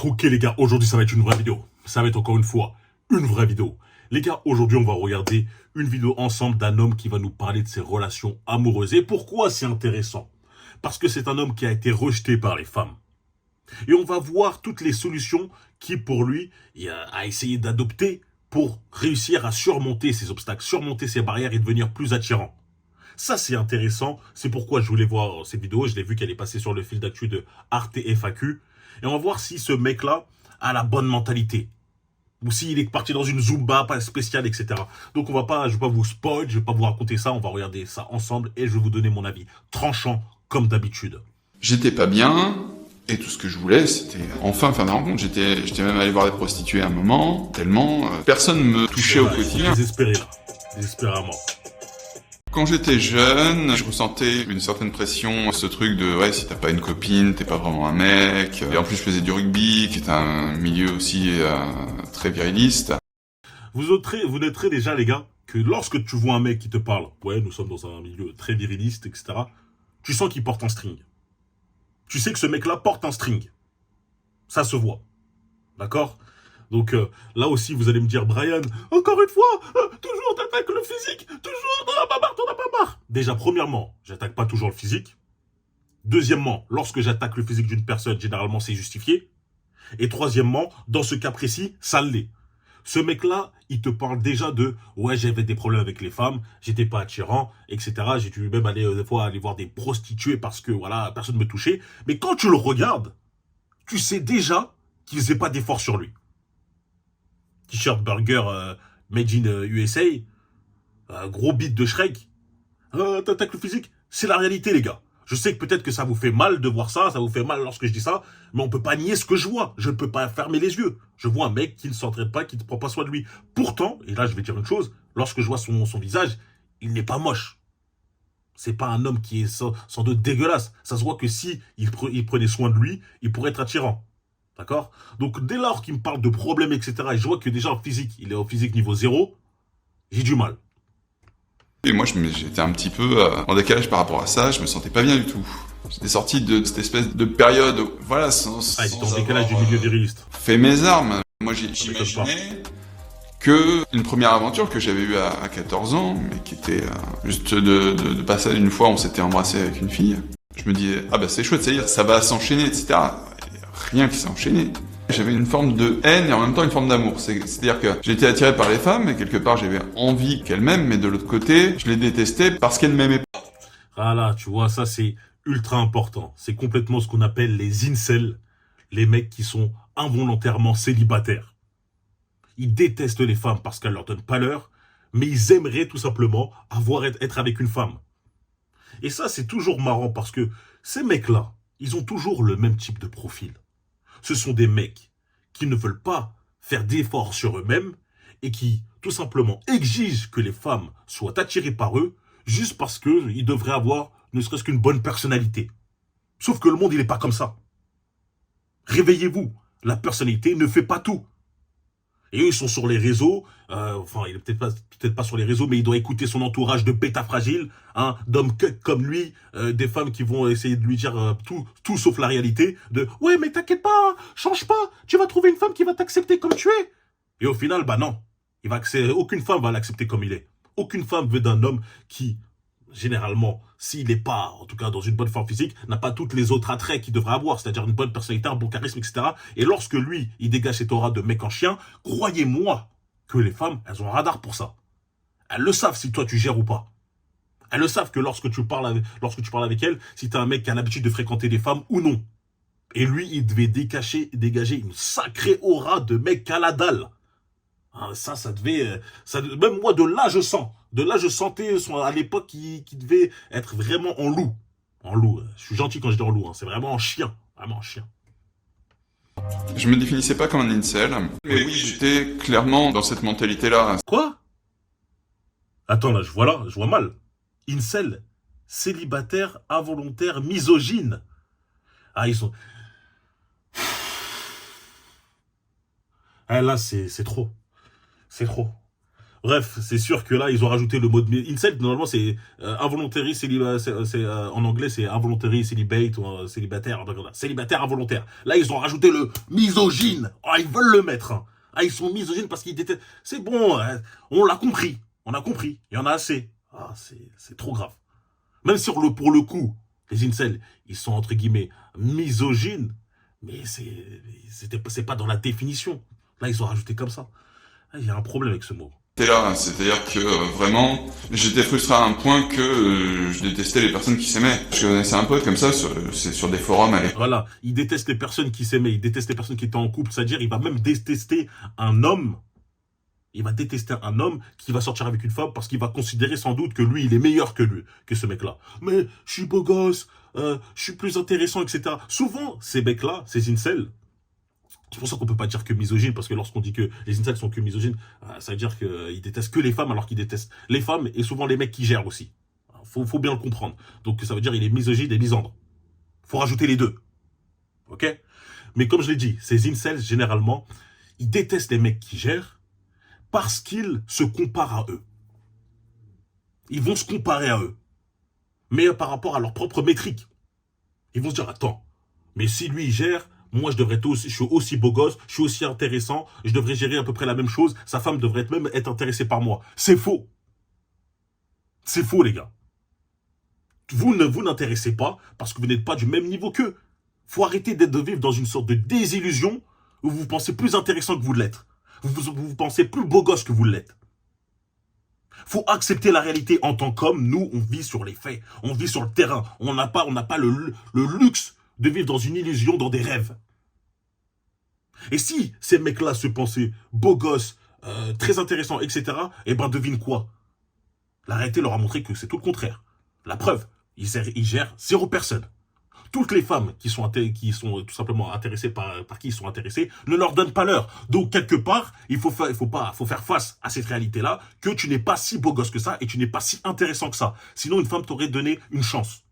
Ok les gars, aujourd'hui ça va être une vraie vidéo. Ça va être encore une fois une vraie vidéo. Les gars, aujourd'hui on va regarder une vidéo ensemble d'un homme qui va nous parler de ses relations amoureuses. Et pourquoi c'est intéressant? Parce que c'est un homme qui a été rejeté par les femmes. Et on va voir toutes les solutions qu'il pour lui a essayé d'adopter pour réussir à surmonter ces obstacles, surmonter ces barrières et devenir plus attirant. Ça, c'est intéressant. C'est pourquoi je voulais voir cette vidéo. Je l'ai vu qu'elle est passée sur le fil d'actu de Arte FAQ. Et on va voir si ce mec-là a la bonne mentalité. Ou s'il est parti dans une Zumba pas spéciale, etc. Donc je vais pas vous spoil, je vais pas vous raconter ça. On va regarder ça ensemble et je vais vous donner mon avis tranchant comme d'habitude. J'étais pas bien, et tout ce que je voulais, c'était enfin faire des rencontres. J'étais même allé voir des prostituées à un moment, tellement personne me touchait au quotidien. Désespéré là, désespéré à mort. Quand j'étais jeune, je ressentais une certaine pression, ce truc de ouais, si t'as pas une copine, t'es pas vraiment un mec. Et en plus, je faisais du rugby, qui est un milieu aussi très viriliste. Vous noterez déjà, les gars, que lorsque tu vois un mec qui te parle, ouais, nous sommes dans un milieu très viriliste, etc., tu sens qu'il porte un string. Tu sais que ce mec-là porte un string. Ça se voit. D'accord? Donc là aussi, vous allez me dire, Brian, encore une fois, toujours t'attaques le physique, toujours, t'en as pas marre, t'en as pas marre. Déjà, premièrement, j'attaque pas toujours le physique. Deuxièmement, lorsque j'attaque le physique d'une personne, généralement, c'est justifié. Et troisièmement, dans ce cas précis, ça l'est. Ce mec-là, il te parle déjà de « Ouais, j'avais des problèmes avec les femmes, j'étais pas attirant, etc. J'ai dû même aller des fois aller voir des prostituées parce que, voilà, personne ne me touchait. » Mais quand tu le regardes, tu sais déjà qu'il faisait pas d'effort sur lui. T-shirt burger made in USA, gros beat de Shrek. T'attaques le physique, c'est la réalité, les gars. Je sais que peut-être que ça vous fait mal de voir ça, ça vous fait mal lorsque je dis ça, mais on peut pas nier ce que je vois. Je ne peux pas fermer les yeux. Je vois un mec qui ne s'entraide pas, qui ne prend pas soin de lui. Pourtant, et là je vais dire une chose, lorsque je vois son visage, il n'est pas moche. C'est pas un homme qui est sans doute dégueulasse. Ça se voit que si il prenait soin de lui, il pourrait être attirant. D'accord? Donc dès lors qu'il me parle de problèmes, etc., et je vois que déjà en physique, il est au physique niveau 0, j'ai du mal. Et moi, j'étais un petit peu en décalage par rapport à ça, je me sentais pas bien du tout. J'étais sorti de cette espèce de période, voilà, sans Il est en décalage du milieu viriliste. fait mes armes. Moi, j'imaginais que une première aventure que j'avais eue à 14 ans, mais qui était juste de passage une fois, on s'était embrassé avec une fille. Je me disais, ah bah c'est chouette, ça va s'enchaîner, etc. Rien qui s'est enchaîné. J'avais une forme de haine et en même temps une forme d'amour. C'est-à-dire que j'étais attiré par les femmes et quelque part j'avais envie qu'elles m'aiment, mais de l'autre côté, je les détestais parce qu'elles m'aimaient pas. Ah là, tu vois, ça c'est ultra important. C'est complètement ce qu'on appelle les incels, les mecs qui sont involontairement célibataires. Ils détestent les femmes parce qu'elles leur donnent pas l'heure, mais ils aimeraient tout simplement être avec une femme. Et ça, c'est toujours marrant parce que ces mecs-là, ils ont toujours le même type de profil. Ce sont des mecs qui ne veulent pas faire d'efforts sur eux-mêmes et qui, tout simplement, exigent que les femmes soient attirées par eux juste parce qu'ils devraient avoir ne serait-ce qu'une bonne personnalité. Sauf que le monde, il n'est pas comme ça. Réveillez-vous. La personnalité ne fait pas tout. Et eux, ils sont sur les réseaux. Enfin, il est peut-être pas sur les réseaux, mais il doit écouter son entourage de bêta fragiles, hein, d'hommes comme lui, des femmes qui vont essayer de lui dire tout sauf la réalité. De ouais, mais t'inquiète pas, hein, change pas. Tu vas trouver une femme qui va t'accepter comme tu es. Et au final, bah non, aucune femme va l'accepter comme il est. Aucune femme veut d'un homme qui, généralement, s'il n'est pas, en tout cas dans une bonne forme physique, n'a pas toutes les autres attraits qu'il devrait avoir, c'est-à-dire une bonne personnalité, un bon charisme, etc. Et lorsque lui, il dégage cette aura de mec en chien, croyez-moi que les femmes, elles ont un radar pour ça. Elles le savent si toi tu gères ou pas. Elles le savent que lorsque tu parles avec elles, si tu as un mec qui a l'habitude de fréquenter des femmes ou non. Et lui, il devait dégager une sacrée aura de mec à la dalle. Hein, ça devait... même moi, de là, je sens. De là, je sentais à l'époque qu'il devait être vraiment en loup. En loup. Je suis gentil quand je dis en loup. Hein, c'est vraiment en chien. Vraiment en chien. Je me définissais pas comme un incel, mais oui, j'étais clairement dans cette mentalité-là. Quoi? Attends, là, je vois mal. Incel, célibataire, involontaire, misogyne. Ah, ils sont... Ah, là, c'est trop. C'est trop. Bref, c'est sûr que là, ils ont rajouté le mot de incel. Normalement, c'est involuntary célibataire. En anglais, c'est involuntary celibate ou célibataire. Célibataire involontaire. Là, ils ont rajouté le misogyne. Oh, ils veulent le mettre. Hein. Ah, ils sont misogynes parce qu'ils détestent. C'est bon, hein, on l'a compris. On a compris. Il y en a assez. Ah, c'est trop grave. Même sur pour le coup, les incels, ils sont entre guillemets misogynes, mais c'est pas dans la définition. Là, ils ont rajouté comme ça. Ah, il y a un problème avec ce mot. C'est là, c'est-à-dire que vraiment, j'étais frustré à un point que je détestais les personnes qui s'aimaient. Je connaissais un pote comme ça, c'est sur des forums. Voilà, il déteste les personnes qui s'aimaient, il déteste les personnes qui étaient en couple, c'est-à-dire il va même détester un homme. Il va détester un homme qui va sortir avec une femme parce qu'il va considérer sans doute que lui, il est meilleur que ce mec-là. Mais je suis beau gosse, je suis plus intéressant, etc. Souvent, ces mecs-là, ces incels, c'est pour ça qu'on peut pas dire que misogyne, parce que lorsqu'on dit que les incels sont que misogynes, ça veut dire qu'ils détestent que les femmes alors qu'ils détestent les femmes et souvent les mecs qui gèrent aussi. Faut bien le comprendre. Donc ça veut dire qu'il est misogyne et misandre. Faut rajouter les deux. Ok? Mais comme je l'ai dit, ces incels, généralement, ils détestent les mecs qui gèrent parce qu'ils se comparent à eux. Ils vont se comparer à eux. Mais par rapport à leur propre métrique. Ils vont se dire, attends, mais si lui il gère, moi, je suis aussi beau gosse, je suis aussi intéressant, je devrais gérer à peu près la même chose, sa femme devrait même être intéressée par moi. C'est faux. C'est faux, les gars. Vous n'intéressez pas parce que vous n'êtes pas du même niveau qu'eux. Faut arrêter de vivre dans une sorte de désillusion où vous pensez plus intéressant que vous l'êtes. Vous pensez plus beau gosse que vous l'êtes. Faut accepter la réalité en tant qu'homme. Nous, on vit sur les faits. On vit sur le terrain. On n'a pas le luxe de vivre dans une illusion, dans des rêves. Et si ces mecs-là se pensaient beaux gosses, très intéressants, etc., eh ben devine quoi? La réalité leur a montré que c'est tout le contraire. La preuve, ils gèrent 0 personne. Toutes les femmes qui sont tout simplement intéressées par qui ils sont intéressés ne leur donnent pas l'heure. Donc quelque part, il faut faire face à cette réalité-là que tu n'es pas si beau gosse que ça et tu n'es pas si intéressant que ça. Sinon, une femme t'aurait donné une chance.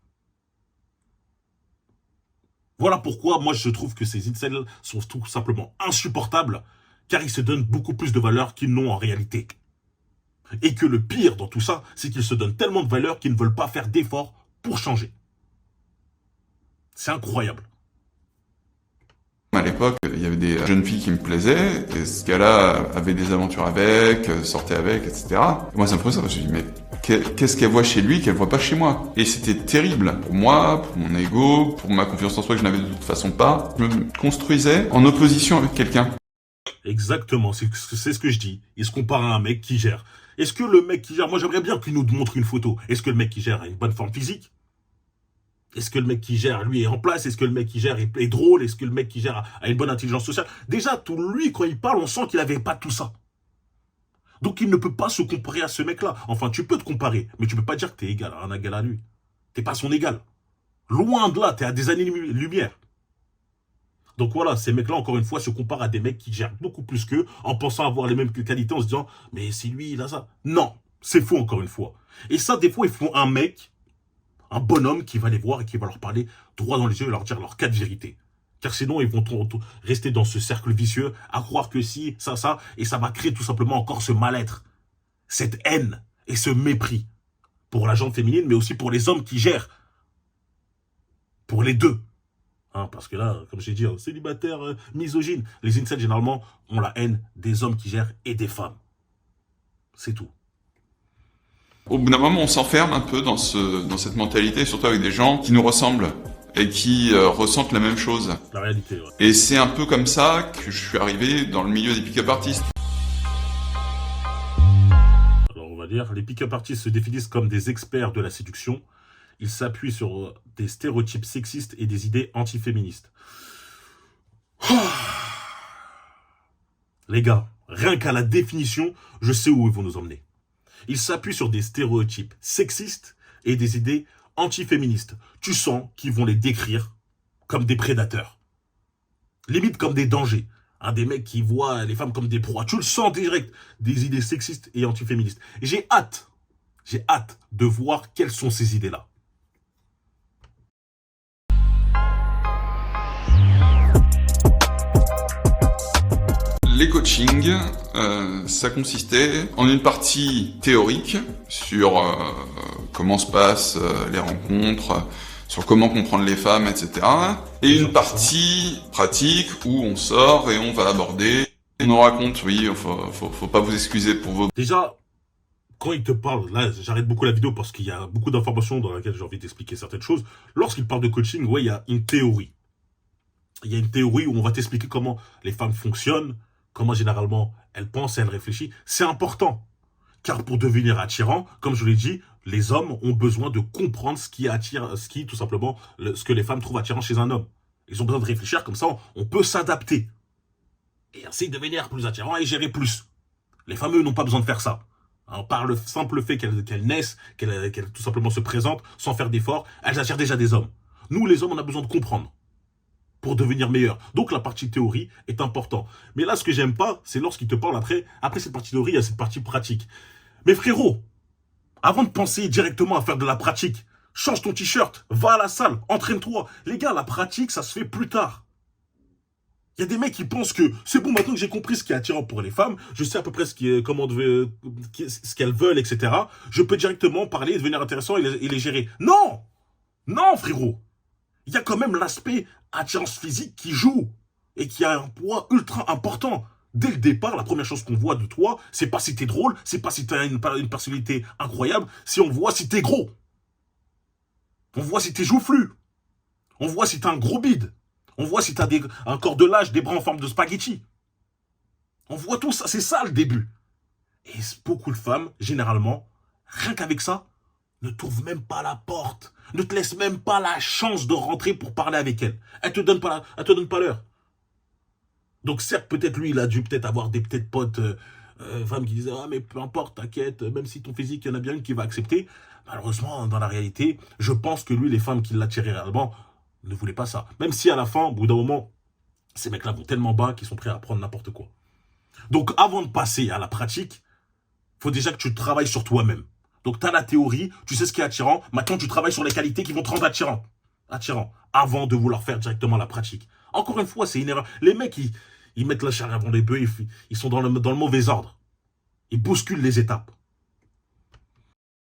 Voilà pourquoi moi je trouve que ces incels sont tout simplement insupportables, car ils se donnent beaucoup plus de valeur qu'ils n'ont en réalité. Et que le pire dans tout ça, c'est qu'ils se donnent tellement de valeur qu'ils ne veulent pas faire d'efforts pour changer. C'est incroyable. À l'époque, il y avait des jeunes filles qui me plaisaient, et ce gars-là avait des aventures avec, sortait avec, etc. Et moi ça me frustre, je me suis dit, mais qu'est-ce qu'elle voit chez lui qu'elle voit pas chez moi? Et c'était terrible pour moi, pour mon ego, pour ma confiance en soi que je n'avais de toute façon pas. Je me construisais en opposition avec quelqu'un. Exactement, c'est ce que je dis. Il se compare à un mec qui gère. Est-ce que le mec qui gère, moi j'aimerais bien qu'il nous montre une photo. Est-ce que le mec qui gère a une bonne forme physique? Est-ce que le mec qui gère, lui, est en place? Est-ce que le mec qui gère est drôle? Est-ce que le mec qui gère a une bonne intelligence sociale? Déjà, tout lui, quand il parle, on sent qu'il n'avait pas tout ça. Donc, il ne peut pas se comparer à ce mec-là. Enfin, tu peux te comparer, mais tu peux pas dire que tu es égal à un égal à lui. T'es pas son égal. Loin de là, tu es à des années-lumière. Donc voilà, ces mecs-là, encore une fois, se comparent à des mecs qui gèrent beaucoup plus qu'eux, en pensant avoir les mêmes qualités, en se disant, mais si lui, il a ça. Non, c'est faux, encore une fois. Et ça, des fois, ils font un bonhomme qui va les voir et qui va leur parler droit dans les yeux et leur dire leur cas de vérité. Car sinon, ils vont rester dans ce cercle vicieux, à croire que si, ça, et ça va créer tout simplement encore ce mal-être, cette haine et ce mépris pour la gente féminine, mais aussi pour les hommes qui gèrent. Pour les deux. Hein, parce que là, comme j'ai dit, célibataire, misogyne, les incels, généralement, ont la haine des hommes qui gèrent et des femmes. C'est tout. Au bout d'un moment, on s'enferme un peu dans cette mentalité, surtout avec des gens qui nous ressemblent et qui ressentent la même chose. La réalité, ouais. Et c'est un peu comme ça que je suis arrivé dans le milieu des pick-up artistes. Alors, on va dire, les pick-up artistes se définissent comme des experts de la séduction. Ils s'appuient sur des stéréotypes sexistes et des idées antiféministes. Les gars, rien qu'à la définition, je sais où ils vont nous emmener. Ils s'appuient sur des stéréotypes sexistes et des idées antiféministes. Tu sens qu'ils vont les décrire comme des prédateurs. Limite comme des dangers. Des mecs qui voient les femmes comme des proies. Tu le sens direct. Des idées sexistes et antiféministes. Et j'ai hâte de voir quelles sont ces idées-là. Les coachings, ça consistait en une partie théorique sur comment se passent les rencontres, sur comment comprendre les femmes, etc. Et une partie pratique où on sort et on va aborder. On nous raconte, oui, faut pas vous excuser pour vos... Déjà, quand il te parle, là j'arrête beaucoup la vidéo parce qu'il y a beaucoup d'informations dans lesquelles j'ai envie d'expliquer certaines choses. Lorsqu'il parle de coaching, ouais, il y a une théorie. Il y a une théorie où on va t'expliquer comment les femmes fonctionnent, comment généralement elles pensent et elles réfléchissent. C'est important. Car pour devenir attirant, comme je l'ai dit, les hommes ont besoin de comprendre ce qui attire, tout simplement, ce que les femmes trouvent attirant chez un homme. Ils ont besoin de réfléchir, comme ça on peut s'adapter. Et ainsi devenir plus attirant et gérer plus. Les femmes, eux, n'ont pas besoin de faire ça. Alors, par le simple fait qu'elles naissent, qu'elles tout simplement se présentent, sans faire d'efforts, elles attirent déjà des hommes. Nous, les hommes, on a besoin de comprendre pour devenir meilleurs. Donc la partie théorie est importante. Mais là, ce que j'aime pas, c'est lorsqu'il te parle après cette partie théorie, il y a cette partie pratique. Mais frérot, avant de penser directement à faire de la pratique, change ton t-shirt, va à la salle, entraîne-toi. Les gars, la pratique, ça se fait plus tard. Il y a des mecs qui pensent que c'est bon, maintenant que j'ai compris ce qui est attirant pour les femmes, je sais à peu près ce qu'elles veulent, etc. Je peux directement parler, devenir intéressant et les gérer. Non! Non, frérot! Il y a quand même l'aspect attirance physique qui joue et qui a un poids ultra important. Dès le départ, la première chose qu'on voit de toi, c'est pas si t'es drôle, c'est pas si t'as une personnalité incroyable, si on voit si t'es gros. On voit si t'es joufflu. On voit si t'as un gros bide. On voit si t'as un corps de lâche, des bras en forme de spaghetti. On voit tout ça, c'est ça le début. Et beaucoup de femmes, généralement, rien qu'avec ça, ne t'ouvrent même pas la porte, ne te laissent même pas la chance de rentrer pour parler avec elle. Elle te donne pas l'heure. Donc certes, peut-être lui, il a dû peut-être avoir des potes femmes qui disaient « Ah mais peu importe, t'inquiète, même si ton physique, il y en a bien une qui va accepter. » Malheureusement, dans la réalité, je pense que lui, les femmes qui l'attiraient réellement, ne voulaient pas ça. Même si à la fin, au bout d'un moment, ces mecs-là vont tellement bas qu'ils sont prêts à prendre n'importe quoi. Donc avant de passer à la pratique, il faut déjà que tu travailles sur toi-même. Donc tu as la théorie, tu sais ce qui est attirant, maintenant tu travailles sur les qualités qui vont te rendre attirant, avant de vouloir faire directement la pratique. Encore une fois, c'est une erreur. Les mecs, ils mettent la charrue avant les bœufs, ils sont dans le mauvais ordre. Ils bousculent les étapes.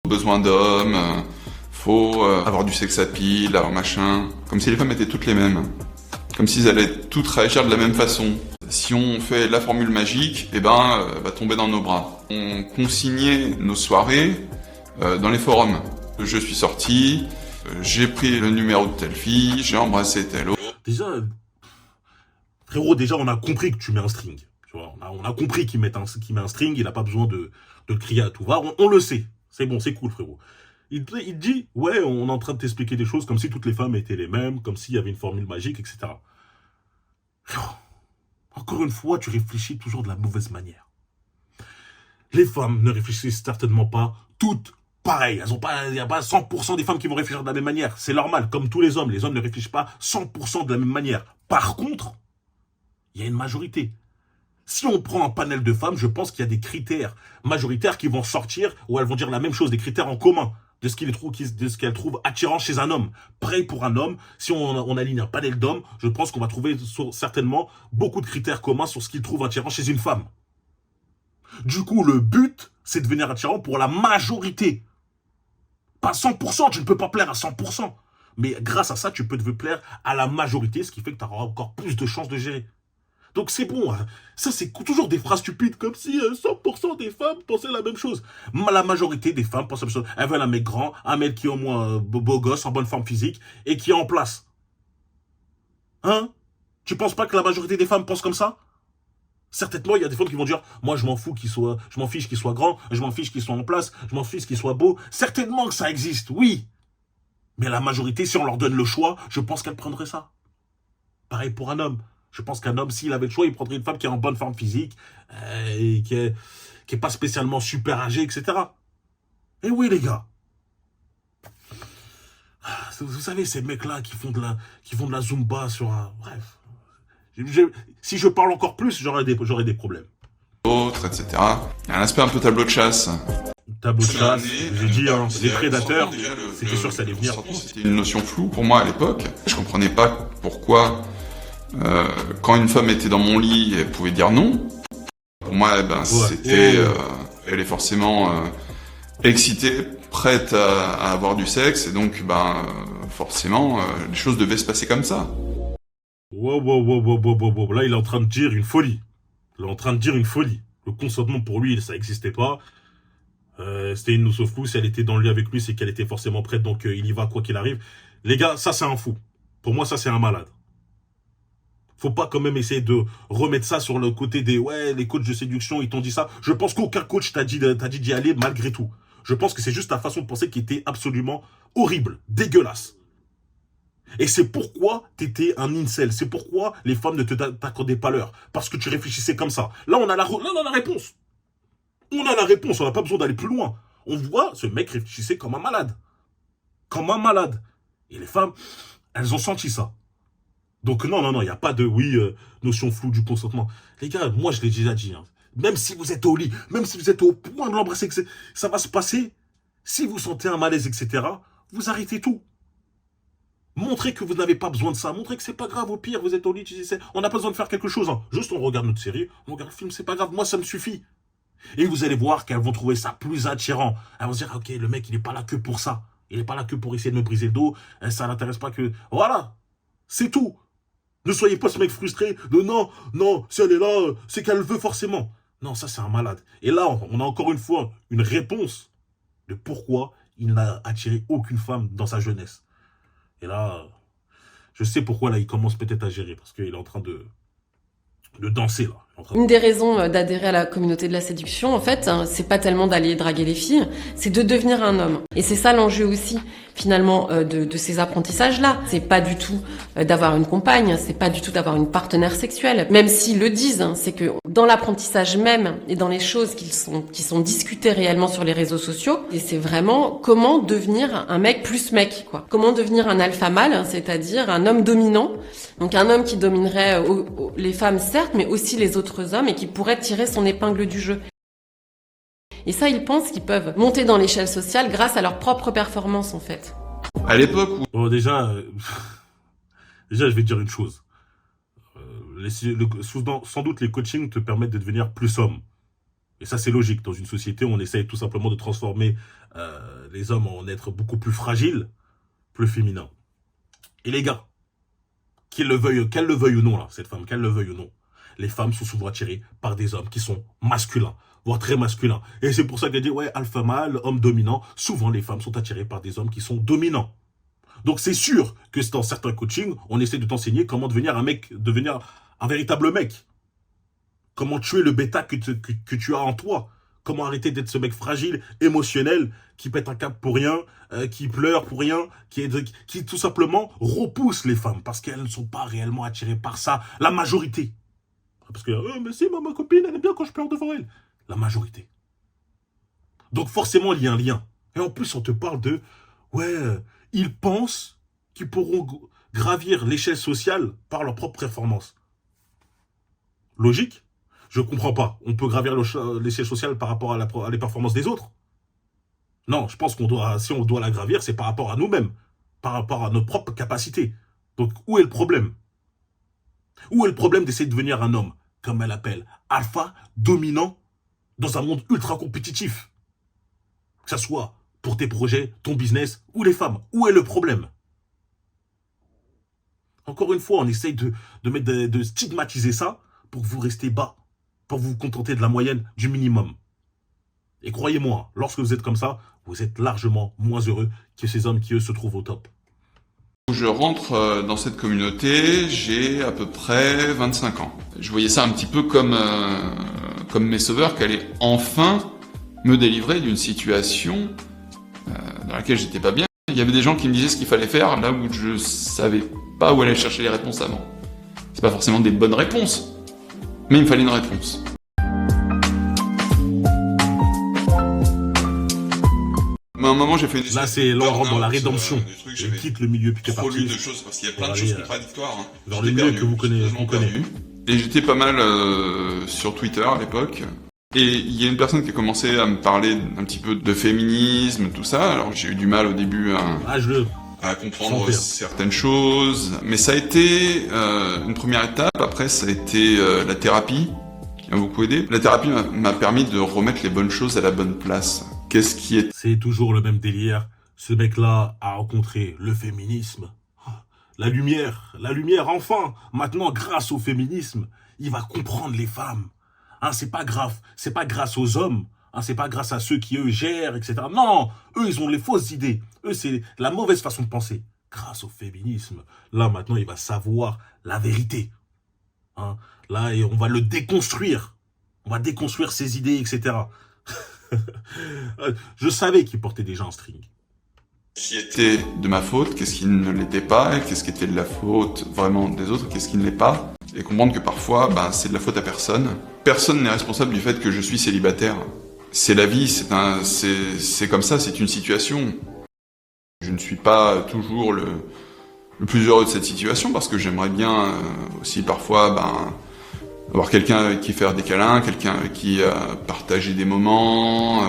Besoin d'hommes, faut avoir du sex appeal, avoir machin, comme si les femmes étaient toutes les mêmes. Comme s'ils allaient toutes réagir de la même façon. Si on fait la formule magique, eh ben, va tomber dans nos bras. On consignait nos soirées dans les forums. Je suis sorti, j'ai pris le numéro de telle fille, j'ai embrassé telle autre. Déjà, frérot, on a compris que tu mets un string. Tu vois, on a compris qu'il met un string, il n'a pas besoin de le crier à tout va. On le sait. C'est bon, c'est cool, frérot. Il dit, ouais, on est en train de t'expliquer des choses comme si toutes les femmes étaient les mêmes, comme s'il y avait une formule magique, etc. Encore une fois, tu réfléchis toujours de la mauvaise manière. Les femmes ne réfléchissent certainement pas toutes pareil. Il n'y a pas 100% des femmes qui vont réfléchir de la même manière. C'est normal, comme tous les hommes. Les hommes ne réfléchissent pas 100% de la même manière. Par contre, il y a une majorité. Si on prend un panel de femmes, je pense qu'il y a des critères majoritaires qui vont sortir, où elles vont dire la même chose, des critères en commun, de ce qu'elles trouvent attirant chez un homme. Pareil pour un homme, si on aligne un panel d'hommes, je pense qu'on va trouver certainement beaucoup de critères communs sur ce qu'ils trouvent attirant chez une femme. Du coup, le but, c'est de devenir attirant pour la majorité. Pas 100%, tu ne peux pas plaire à 100%. Mais grâce à ça, tu peux te plaire à la majorité, ce qui fait que tu auras encore plus de chances de gérer. Donc c'est bon, hein. Ça c'est toujours des phrases stupides, comme si 100% des femmes pensaient la même chose. La majorité des femmes pensent la même chose. Elles veulent un mec grand, un mec qui est au moins beau gosse, en bonne forme physique, et qui est en place. Hein? Tu penses pas que la majorité des femmes pensent comme ça? Certainement, il y a des femmes qui vont dire « Moi, je m'en fiche qu'il soit grand, je m'en fiche qu'il soit en place, je m'en fiche qu'il soit beau. » Certainement que ça existe, oui. Mais la majorité, si on leur donne le choix, je pense qu'elles prendraient ça. Pareil pour un homme. Je pense qu'un homme, s'il avait le choix, il prendrait une femme qui est en bonne forme physique, et qui est pas spécialement super âgée, etc. Et oui, les gars. Vous savez, ces mecs-là qui font de la Zumba sur un... Bref. Si je parle encore plus, j'aurais des problèmes. Autres, etc. Il y a un aspect un peu tableau de chasse. Tableau de chasse, j'ai dit, hein, les prédateurs, c'était sûr que ça allait venir. C'était une notion floue pour moi à l'époque. Je comprenais pas pourquoi, quand une femme était dans mon lit, elle pouvait dire non. Pour moi, c'était... elle est forcément excitée, prête à avoir du sexe, et donc, forcément, les choses devaient se passer comme ça. Wow. Là, il est en train de dire une folie. Le consentement, pour lui, ça n'existait pas. C'était une nous sauf flou. Si elle était dans le lit avec lui, c'est qu'elle était forcément prête, donc il y va quoi qu'il arrive. Les gars, ça, c'est un fou. Pour moi, ça, c'est un malade. Faut pas quand même essayer de remettre ça sur le côté des les coachs de séduction, ils t'ont dit ça. Je pense qu'aucun coach t'a dit d'y aller malgré tout. Je pense que c'est juste ta façon de penser qui était absolument horrible, dégueulasse. Et c'est pourquoi t'étais un incel. C'est pourquoi les femmes ne t'accordaient pas l'heure. Parce que tu réfléchissais comme ça. Là, on a la réponse. On a la réponse, on n'a pas besoin d'aller plus loin. On voit, ce mec réfléchissait comme un malade. Comme un malade. Et les femmes, elles ont senti ça. Donc non, il n'y a pas de, notion floue du consentement. Les gars, moi je l'ai déjà dit, hein. Même si vous êtes au lit, même si vous êtes au point de l'embrasser, ça va se passer. Si vous sentez un malaise, etc., vous arrêtez tout. Montrez que vous n'avez pas besoin de ça. Montrez que c'est pas grave. Au pire, vous êtes au lit, on n'a pas besoin de faire quelque chose. Hein. Juste on regarde notre série, on regarde le film, c'est pas grave. Moi, ça me suffit. Et vous allez voir qu'elles vont trouver ça plus attirant. Elles vont se dire, ok, le mec, il n'est pas là que pour ça. Il n'est pas là que pour essayer de me briser le dos. Ça n'intéresse pas que... Voilà. C'est tout. Ne soyez pas ce mec frustré de non, si elle est là, c'est qu'elle veut forcément. Non, ça c'est un malade. Et là, on a encore une fois une réponse de pourquoi il n'a attiré aucune femme dans sa jeunesse. Et là, je sais pourquoi là il commence peut-être à gérer, parce qu'il est en train de danser là. Une des raisons d'adhérer à la communauté de la séduction, en fait, c'est pas tellement d'aller draguer les filles, c'est de devenir un homme. Et c'est ça l'enjeu aussi, finalement, de ces apprentissages-là. C'est pas du tout d'avoir une compagne, c'est pas du tout d'avoir une partenaire sexuelle. Même s'ils le disent, hein, c'est que dans l'apprentissage même et dans les choses qui sont discutées réellement sur les réseaux sociaux, et c'est vraiment comment devenir un mec plus mec, quoi. Comment devenir un alpha mâle, c'est-à-dire un homme dominant. Donc un homme qui dominerait les femmes, certes, mais aussi les autres hommes et qui pourrait tirer son épingle du jeu. Et ça, ils pensent qu'ils peuvent monter dans l'échelle sociale grâce à leur propre performance, en fait. À l'époque où... Bon, déjà, je vais te dire une chose. Sans doute, les coachings te permettent de devenir plus homme. Et ça, c'est logique. Dans une société, on essaye tout simplement de transformer les hommes en êtres beaucoup plus fragiles, plus féminins. Et les gars, qu'elle le veuille ou non, là, cette femme, qu'elle le veuille ou non, les femmes sont souvent attirées par des hommes qui sont masculins, voire très masculins. Et c'est pour ça qu'elle dit, alpha mâle, homme dominant. Souvent, les femmes sont attirées par des hommes qui sont dominants. Donc, c'est sûr que dans certains coachings, on essaie de t'enseigner comment devenir un véritable mec. Comment tuer le bêta que tu as en toi. Comment arrêter d'être ce mec fragile, émotionnel, qui pète un câble pour rien, qui pleure pour rien, qui tout simplement repousse les femmes parce qu'elles ne sont pas réellement attirées par ça. La majorité. Parce que, mais si, ma copine, elle aime bien quand je pleure devant elle. La majorité. Donc forcément, il y a un lien. Et en plus, on te parle de, ils pensent qu'ils pourront gravir l'échelle sociale par leur propre performance. Logique? Je comprends pas. On peut gravir l'échelle sociale par rapport à les performances des autres. Non, je pense si on doit la gravir, c'est par rapport à nous-mêmes. Par rapport à notre propre capacité. Donc, où est le problème? Où est le problème d'essayer de devenir un homme, comme elle appelle, alpha, dominant, dans un monde ultra compétitif? Que ça soit pour tes projets, ton business ou les femmes. Où est le problème? Encore une fois, on essaye de stigmatiser ça pour que vous restez bas, pour vous contenter de la moyenne, du minimum. Et croyez-moi, lorsque vous êtes comme ça, vous êtes largement moins heureux que ces hommes qui, eux, se trouvent au top. Je rentre dans cette communauté, j'ai à peu près 25 ans. Je voyais ça un petit peu comme mes sauveurs qui allaient enfin me délivrer d'une situation dans laquelle j'étais pas bien. Il y avait des gens qui me disaient ce qu'il fallait faire là où je savais pas où aller chercher les réponses avant. C'est pas forcément des bonnes réponses, mais il me fallait une réponse. À un moment, j'ai fait une... Là, c'est l'ordre dans la rédemption. Je quitte le milieu puis trop lu de choses parce qu'il y a plein de choses contradictoires. Dans le milieu que vous connaissez. Et j'étais pas mal sur Twitter à l'époque. Et il y a une personne qui a commencé à me parler un petit peu de féminisme, tout ça. Alors j'ai eu du mal au début à comprendre certaines choses. Mais ça a été une première étape. Après, ça a été la thérapie qui m'a beaucoup aidé. La thérapie m'a permis de remettre les bonnes choses à la bonne place. Qu'est-ce qui est... C'est toujours le même délire. Ce mec-là a rencontré le féminisme. La lumière, enfin. Maintenant, grâce au féminisme, il va comprendre les femmes. Hein, c'est pas grave, c'est pas grâce aux hommes. Hein, c'est pas grâce à ceux qui, eux, gèrent, etc. Non, eux, ils ont les fausses idées. Eux, c'est la mauvaise façon de penser. Grâce au féminisme, là, maintenant, il va savoir la vérité. Hein, là, et on va le déconstruire. On va déconstruire ses idées, etc. Je savais qu'il portait déjà un string. Qu'est-ce qui était de ma faute, qu'est-ce qui ne l'était pas, et qu'est-ce qui était de la faute vraiment des autres, qu'est-ce qui ne l'est pas. Et comprendre que parfois, c'est de la faute à personne. Personne n'est responsable du fait que je suis célibataire. C'est la vie, c'est comme ça, c'est une situation. Je ne suis pas toujours le plus heureux de cette situation parce que j'aimerais bien aussi parfois avoir quelqu'un avec qui faire des câlins, quelqu'un avec qui partager des moments.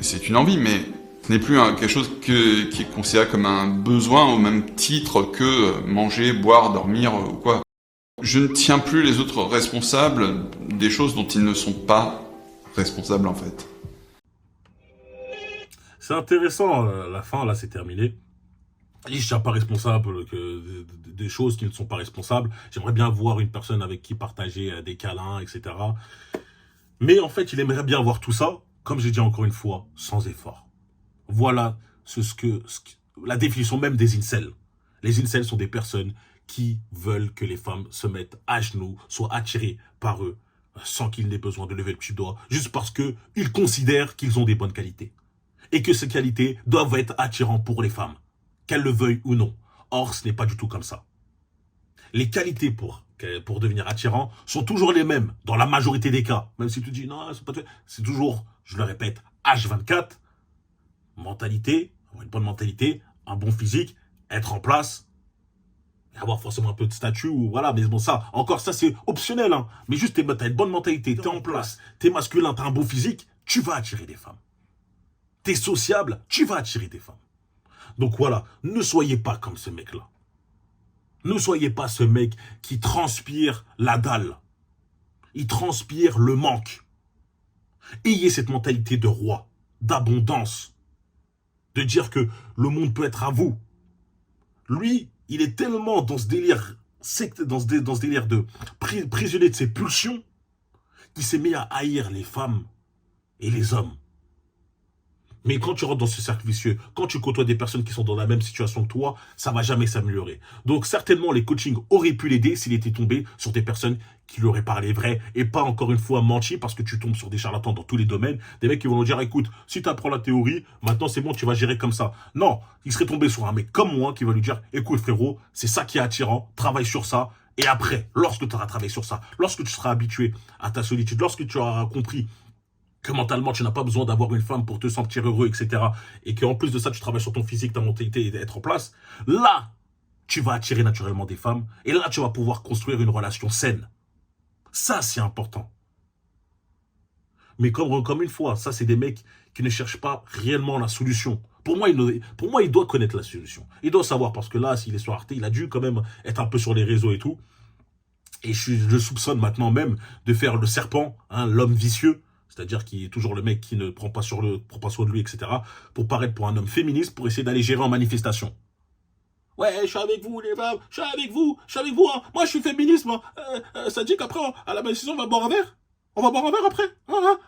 C'est une envie, mais ce n'est plus quelque chose qui est considéré comme un besoin au même titre que manger, boire, dormir ou quoi. Je ne tiens plus les autres responsables des choses dont ils ne sont pas responsables en fait. C'est intéressant, la fin là c'est terminé. Je ne tiens pas responsable des choses qui ne sont pas responsables. J'aimerais bien voir une personne avec qui partager des câlins, etc. Mais en fait, il aimerait bien voir tout ça, comme j'ai dit encore une fois, sans effort. Voilà la définition même des incels. Les incels sont des personnes qui veulent que les femmes se mettent à genoux, soient attirées par eux, sans qu'ils n'aient besoin de lever le petit doigt, juste parce qu'ils considèrent qu'ils ont des bonnes qualités. Et que ces qualités doivent être attirantes pour les femmes, qu'elles le veuillent ou non. Or, ce n'est pas du tout comme ça. Les qualités pour devenir attirant sont toujours les mêmes, dans la majorité des cas. Même si tu dis, non, c'est pas tout. C'est toujours, je le répète, H24, mentalité, une bonne mentalité, un bon physique, être en place, avoir forcément un peu de statut, ou voilà, mais bon, ça, encore ça, c'est optionnel, hein. Mais juste, t'as une bonne mentalité, t'es en place, t'es masculin, t'as un bon physique, tu vas attirer des femmes. T'es sociable, tu vas attirer des femmes. Donc voilà, ne soyez pas comme ce mec-là. Ne soyez pas ce mec qui transpire la dalle. Il transpire le manque. Ayez cette mentalité de roi, d'abondance, de dire que le monde peut être à vous. Lui, il est tellement dans ce délire dans ce délire de prisonnier de ses pulsions qu'il s'est mis à haïr les femmes et les hommes. Mais quand tu rentres dans ce cercle vicieux, quand tu côtoies des personnes qui sont dans la même situation que toi, ça va jamais s'améliorer. Donc certainement, les coachings auraient pu l'aider s'il était tombé sur des personnes qui lui auraient parlé vrai et pas encore une fois menti parce que tu tombes sur des charlatans dans tous les domaines. Des mecs qui vont nous dire, écoute, si tu apprends la théorie, maintenant c'est bon, tu vas gérer comme ça. Non, il serait tombé sur un mec comme moi qui va lui dire, écoute frérot, c'est ça qui est attirant, travaille sur ça. Et après, lorsque tu auras travaillé sur ça, lorsque tu seras habitué à ta solitude, lorsque tu auras compris que mentalement, tu n'as pas besoin d'avoir une femme pour te sentir heureux, etc. Et qu'en plus de ça, tu travailles sur ton physique, ta mentalité et être en place. Là, tu vas attirer naturellement des femmes. Et là, tu vas pouvoir construire une relation saine. Ça, c'est important. Mais comme une fois, ça, c'est des mecs qui ne cherchent pas réellement la solution. Pour moi, il doit connaître la solution. Il doit savoir, parce que là, s'il est sur Arte, il a dû quand même être un peu sur les réseaux et tout. Et je le soupçonne maintenant même de faire le serpent, hein, l'homme vicieux. C'est-à-dire qu'il est toujours le mec qui ne prend pas soin de lui, etc. Pour paraître pour un homme féministe, pour essayer d'aller gérer en manifestation. Ouais, je suis avec vous, les femmes, je suis avec vous, hein. Moi, je suis féministe, moi. Ça dit qu'après, à la manifestation, on va boire un verre. On va boire un verre après.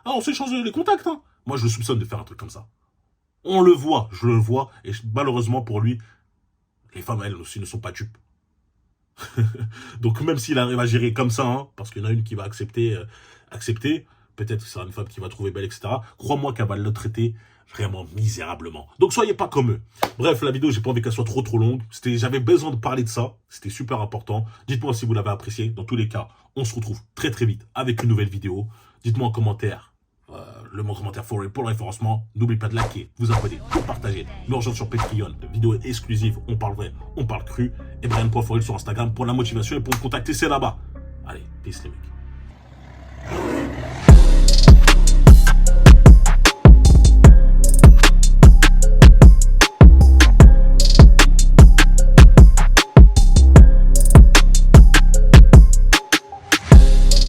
On s'échange les contacts, hein. Moi, je le soupçonne de faire un truc comme ça. On le voit, je le vois. Et malheureusement, pour lui, les femmes, elles aussi, ne sont pas dupes. Donc, même s'il arrive à gérer comme ça, hein, parce qu'il y en a une qui va accepter, peut-être que c'est une femme qui va trouver belle, etc. Crois-moi qu'elle va le traiter vraiment misérablement. Donc, soyez pas comme eux. Bref, la vidéo, j'ai pas envie qu'elle soit trop longue. J'avais besoin de parler de ça. C'était super important. Dites-moi si vous l'avez apprécié. Dans tous les cas, on se retrouve très vite avec une nouvelle vidéo. Dites-moi en commentaire, mon commentaire pour le référencement. N'oubliez pas de liker, vous abonner, de partager. Me rejoindre sur Patreon. Vidéo exclusive. On parle vrai, on parle cru. Et Brian.Forel sur Instagram pour la motivation et pour me contacter, c'est là-bas. Allez, peace les mecs.